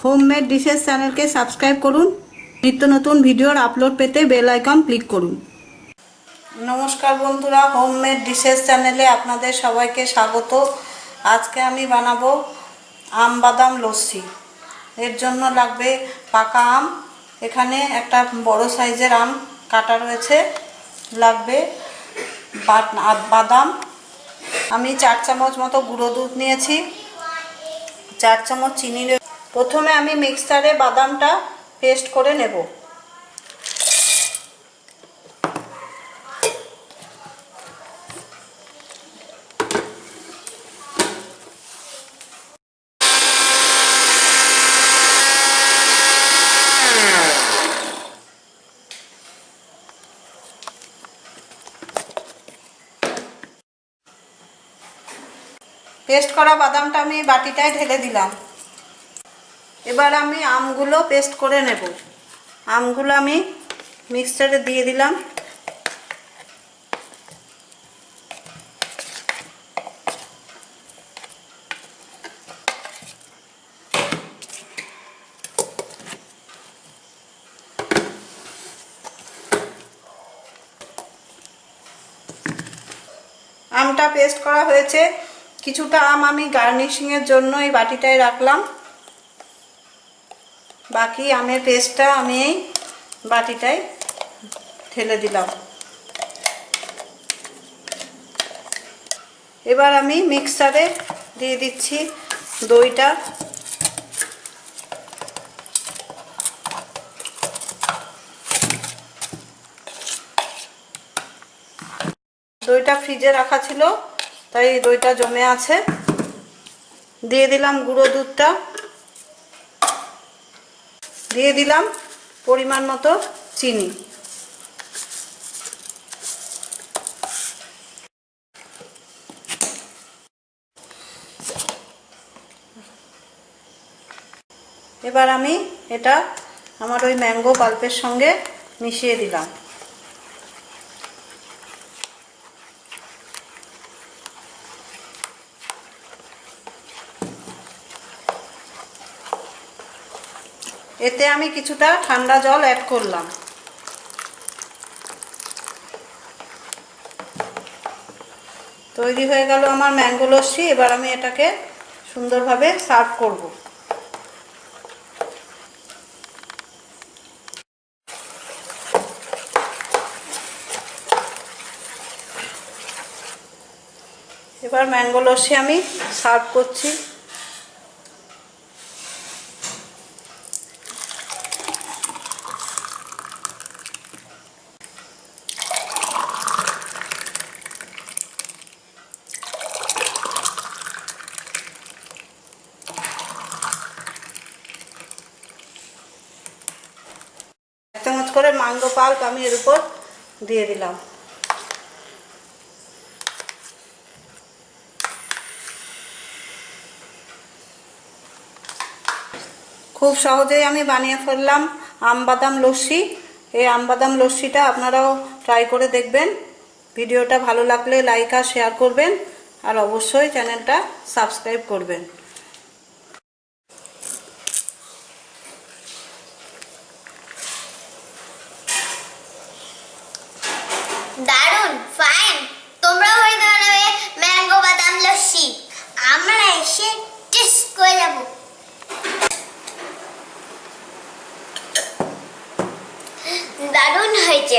Homemade dishes চ্যানেলকে subscribe করুন। নিত্য নতুন ভিডিওর আপলোড পেতে বেল আইকন ক্লিক করুন। নমস্কার বন্ধুরা, হোমমেড ডিশেস চ্যানেলে আপনাদের সবাইকে স্বাগত। আজকে আমি বানাবো আম বাদাম লস্যি। এর জন্য লাগবে পাকা আম। এখানে একটা বড় সাইজের আম কাটা রয়েছে। লাগবে বাদাম। আমি 4 চামচ মতো গুঁড়ো দুধ নিয়েছি, 4 চামচ চিনি। প্রথমে আমি মিক্সারে বাদামটা পেস্ট করে নেব। পেস্ট করা বাদামটা আমি বাটিটায় ঢেলে দিলাম। এবার আমি আমগুলো পেস্ট করে নেব। আমগুলো আমি মিক্সচারে দিয়ে দিলাম। আমটা পেস্ট করা হয়েছে। কিছুটা আম আমি গার্নিশিংয়ের জন্য এই বাটিটায় রাখলাম। বাকি আমের পেস্টটা আমি এই বাটিটায় ঢেলে দিলাম। এবার আমি মিক্সারে দিয়ে দিচ্ছি দইটা। দইটা ফ্রিজে রাখা ছিল, তাই দইটা জমে আছে। দিয়ে দিলাম গুঁড়ো দুধটা, দিয়ে দিলাম পরিমাণ মতো চিনি। এবার আমি এটা আমার ওই ম্যাঙ্গো পাল্পের সঙ্গে মিশিয়ে দিলাম। এতে আমি কিছুটা ঠান্ডা জল অ্যাড করলাম। তৈরি হয়ে গেল আমার ম্যাঙ্গো লস্যি। এবার আমি এটাকে সুন্দরভাবে সার্ভ করব। এবার ম্যাঙ্গো লস্যি আমি সার্ভ করছি। এক চামচ করে ম্যাঙ্গো পাল্প আমি এর উপর দিয়ে দিলাম। খুব সহজেই আমি বানিয়ে ফেললাম আম বাদাম লস্যি। এই আম বাদাম লস্যিটা আপনারাও ট্রাই করে দেখবেন। ভিডিওটা ভালো লাগলে লাইক আর শেয়ার করবেন, আর অবশ্যই চ্যানেলটা সাবস্ক্রাইব করবেন। দারুন, ফাইন। তোমরা হয়ে বানাবে ম্যাঙ্গো বাদাম লস্যি। আমরা এসে টেস্ট করে যাব। দারুন হয়েছে।